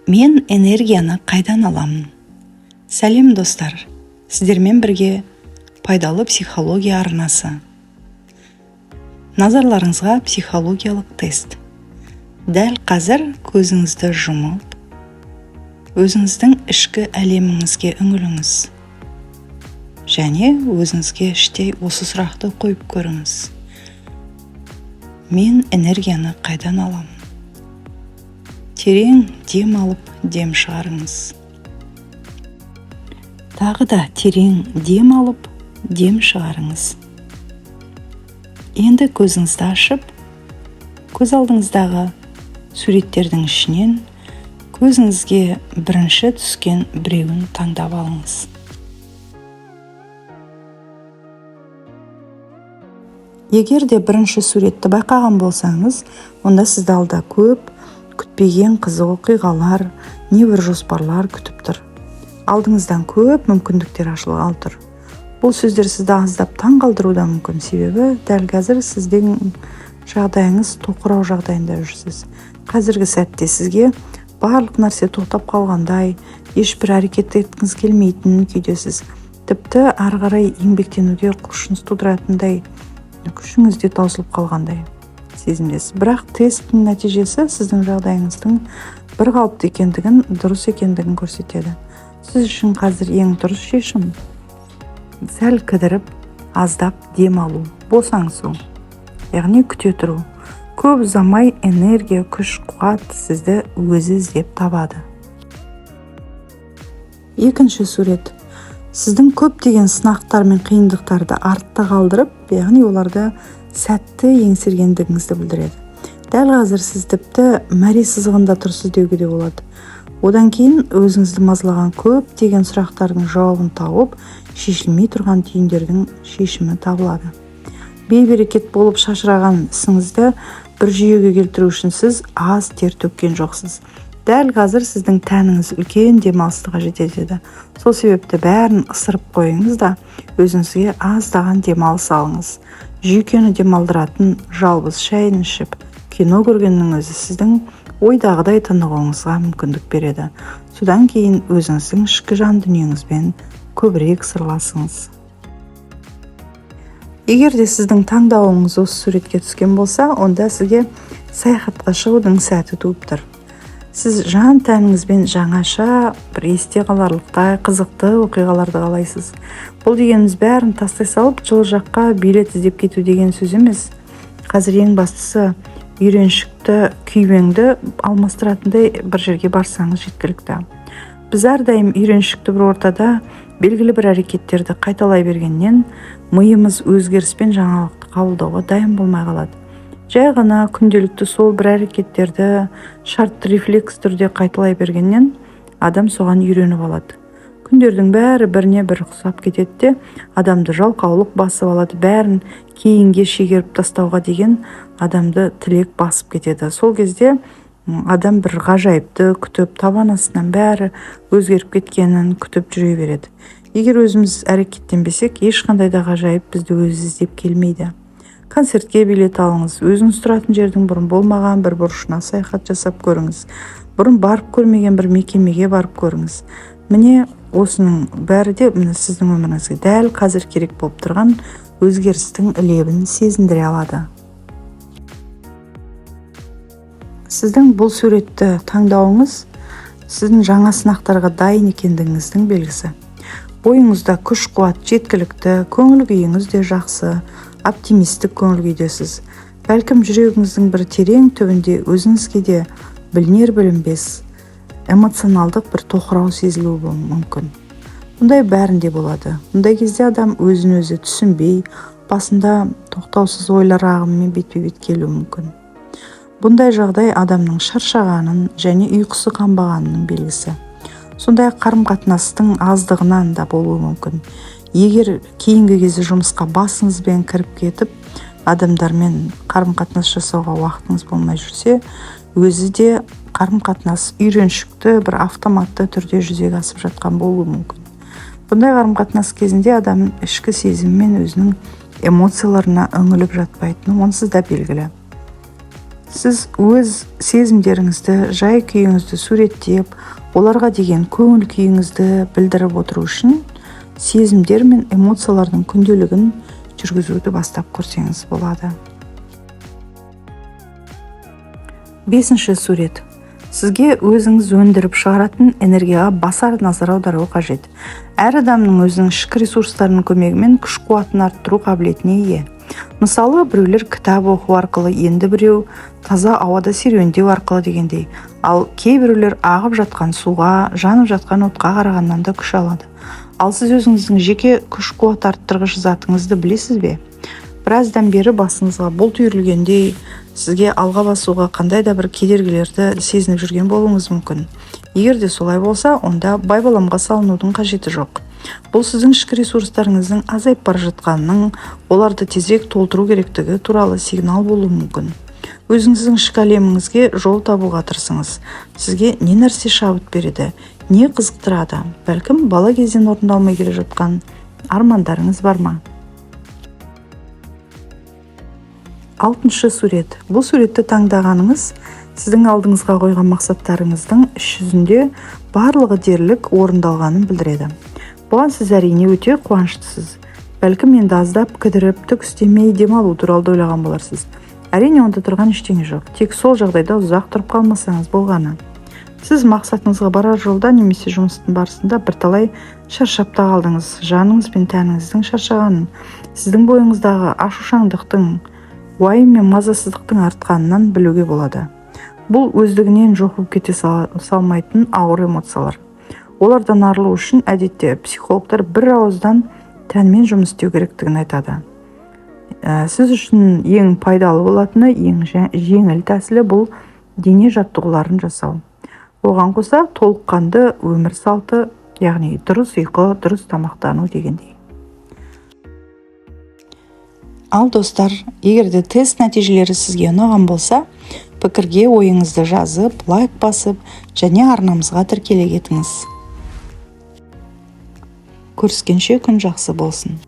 Мен энергияны қайдан аламын? Сәлем достар, сіздермен бірге пайдалы психология арнасы. Назарларыңызға психологиялық тест. Дәл қазір көзіңізді жұмып, өзіңіздің ішкі әлеміңізге үңіліңіз. Және өзіңізге іштей осы сұрақты қойып көріңіз. Мен энергияны қайдан аламын? Терең дем алып, дем шығарыңыз. Тағы да терең дем алып, дем шығарыңыз. Енді көзіңізді ашып, көз алдыңыздағы суреттердің ішінен көзіңізге бірінші түскен біреуін таңдап алыңыз. Егер де бірінші суретті байқаған болсаңыз, онда сізді алда көп күтпеген қызық оқиғалар, небір жоспарлар күтіп тұр. Алдыңыздан көп мүмкіндіктер ашылғалы тұр. Бұл сөздер сізді аздап таң қалдыруы да мүмкін, себебі дәл қазір сіздің жағдайыңыз тоқырау жағдайында жүрсіз. Қазіргі сәтте сізге барлық нәрсе тоқтап қалғандай, ешбір әрекет еткіңіз келмейтін күйдесіз. Тіпті ары қарай еңбектенуге құлшыныс тудыратындай, күшіңіз де таусылып қалғандай сезімдесіз. Бірақ тесттің нәтижесі сіздің жағдайыңыздың бір қалыпты екендігін, дұрыс екендігін көрсетеді. Сіз үшін қазір ең дұрыс шешім сәл кідіріп, аздап дем алу, босаңсу, яғни күте тұру. Көп ұзамай энергия, күш, қуат сізді өзі іздеп табады. Екінші сурет. Сіздің көптеген сынақтар мен қиындықтарды артта қалдырып, яғни оларды сәтті еңсергендігіңізді білдіреді. Дәл қазір сіз тіпті мәре сызығында тұрсыз деуге де болады. Одан кейін өзіңізді мазалаған көптеген сұрақтардың жауабын тауып, шешілмей тұрған түйіндердің шешімі табылады. Бейберекет болып шашыраған ісіңізді бір жүйеге келтіру үшін сіз аз тер төккен жоқсыз. Дәл қазір сіздің тәніңіз үлкен демалысты қажет етеді. Сол себепті бәрін ысырып қойыңыз да, өзіңізге аздаған демалыс алыңыз. Жүйкені демалдыратын жалбыз шайын ішіп, кино көргеннің өзі сіздің ойдағыдай тынығуыңызға мүмкіндік береді. Содан кейін өзіңіздің ішкі жан дүниеңізбен көбірек сырласыңыз. Егер де сіздің таңдауыңыз осы суретке түскен болса, онда сізге саяхатқа шығудың сәті туып тұр. Сіз жан тәніңізбен жаңаша, бір есте қаларлықтай қызықты оқиғаларды қалайсыз. Бұл дегеніміз бәрін тастай салып, жылы жаққа билет іздеп кету деген сөз емес. Қазір ең бастысы үйреншікті күйбеңді алмастыратындай бір жерге барсаңыз жеткілікті. Біз әрдайым үйреншікті бір ортада белгілі бір әрекеттерді қайталай бергеннен, миымыз өзгеріс пен жаңалықты қабылдауға дайын болмай қалады. Жай ғана күнделікті сол бір әрекеттерді шартты рефлекс түрде қайталай бергеннен адам соған үйреніп алады. Күндердің бәрі біріне бір ұқсап кетеді де, адамды жалқаулық басып алады, бәрін кейінге шегеріп тастауға деген адамды тілек басып кетеді. Сол кезде адам бір ғажайыпты күтіп, табан астынан бәрі өзгеріп кеткенін күтіп жүре береді. Егер өзіміз әрекеттенбесек, ешқандай да ғажайып бізді өзі іздеп келмейді. Концертке билет алыңыз, өзіңіз тұратын жердің бұрын болмаған бір бұрышына саяхат жасап көріңіз. Бұрын барып көрмеген бір мекемеге барып көріңіз. Міне осының бәрі де сіздің өміріңізге дәл қазір керек болып тұрған өзгерістің лебін сезіндіре алады. Сіздің бұл суретті таңдауыңыз сіздің жаңа сынақтарға дайын екендігіңіздің белгісі. Бойыңызда күш қуат жеткілікті, көңіл күйіңіз де жақсы, оптимистік көңіл күйдесіз. Бәлкім жүрегіңіздің бір терең түбінде өзіңізге де білінер-білінбес эмоционалдық бір тоқырау сезілуі мүмкін. Бұндай бәрінде болады. Бұндай кезде адам өзін өзі түсінбей, басында тоқтаусыз ойлар ағымымен бетпе-бет келуі мүмкін. Бұндай жағдай адамның шаршағанын және ұйқысы қанбағанының белгісі. Сондай қарым-қатынастың аздығынан да болуы мүмкін. Егер кейінгі кезде жұмысқа басыңызбен кіріп кетіп, адамдармен қарым-қатынас жасауға уақытыңыз болмай жүрсе, өзі де қарым-қатынас үйреншікті бір автоматты түрде жүзеге асып жатқан болуы мүмкін. Бұндай қарым-қатынас кезінде адам ішкі сезіммен өзінің эмоцияларына үңіліп жатпайтыны онсыз да белгілі. Сіз өз сезімдеріңізді, жай күйіңізді суреттеп, оларға деген көңіл күйіңізді білдіріп отыру үшін сезімдер мен эмоциялардың күнделігін жүргізуді бастап көрсеңіз болады. 5-ші сурет. Сізге өзіңіз өндіріп шығаратын энергияға басар назар аудару қажет. Әр адамның өзінің ішкі ресурстарының көмегімен күш-қуатын арттыру қабілетіне ие. Мысалы, біреулер кітап оқу арқылы, енді біреу таза ауада серуендеу арқылы дегендей. Ал кейбіреулер ағып жатқан суға, жанып жатқан отқа қарағаннан да күш алады. Ал сіз өзіңіздің жеке күш-қуат арттырғыш затыңызды білесіз бе? Біраздан бері басыңызға бұлт үйірілгендей, сізге алға басуға қандай да бір кедергілерді сезініп жүрген болуыңыз мүмкін. Егер де солай болса, онда байбаламға салынудың қажеті жоқ. Бұл сіздің ішкі ресурстарыңыздың азайып бара жатқанының, оларды тезірек толтыру керектігі туралы сигнал болуы мүмкін. Өзіңіздің ішкі әлеміңізге жол табуға тырысыңыз. Сізге не нәрсе шабыт береді, не қызықтырады? Бәлкім бала кезден орындалмай келе жатқан армандарыңыз бар ма? 6-шы сурет. Бұл суретті таңдағаныңыз сіздің алдыңызға қойған мақсаттарыңыздың іс жүзінде барлығы дерлік орындалғанын білдіреді. Бұған сіз әрине өте қуаныштысыз. Бәлкім енді аздап кідіріп, түк істемей демалу туралы ойлаған боларсыз. Әрине онда тұрған ештеңе жоқ. Тек сол жағдайда ұзақ тұрып қалмасаңыз болғаны. Сіз мақсатыңызға барар жолда немесе жұмыстың барысында бірталай шаршап та қалдыңыз. Жаныңыз бен тәніңіздің шаршағанын, сіздің бойыңыздағы ашушаңдықтың, уайым мен мазасыздықтың артқанынан білуге болады. Бұл өздігінен жоқ болып кете салмайтын ауыр эмоциялар. Олардан арылу үшін әдетте психологтар бір ауыздан тәнмен жұмыс істеу керектігін айтады. Сіз үшін ең пайдалы болатыны, ең жеңіл тәсілі бұл дене жаттығуларын жасау. Оған қоса толыққанды өмір салты, яғни дұрыс ұйқы, дұрыс тамақтану дегендей. Ал достар, егер де тест нәтижелері сізге ұнаған болса, пікірге ойыңызды жазып, лайк басып, және арнамызға тіркеле кетіңіз. Көріскенше күн жақсы болсын.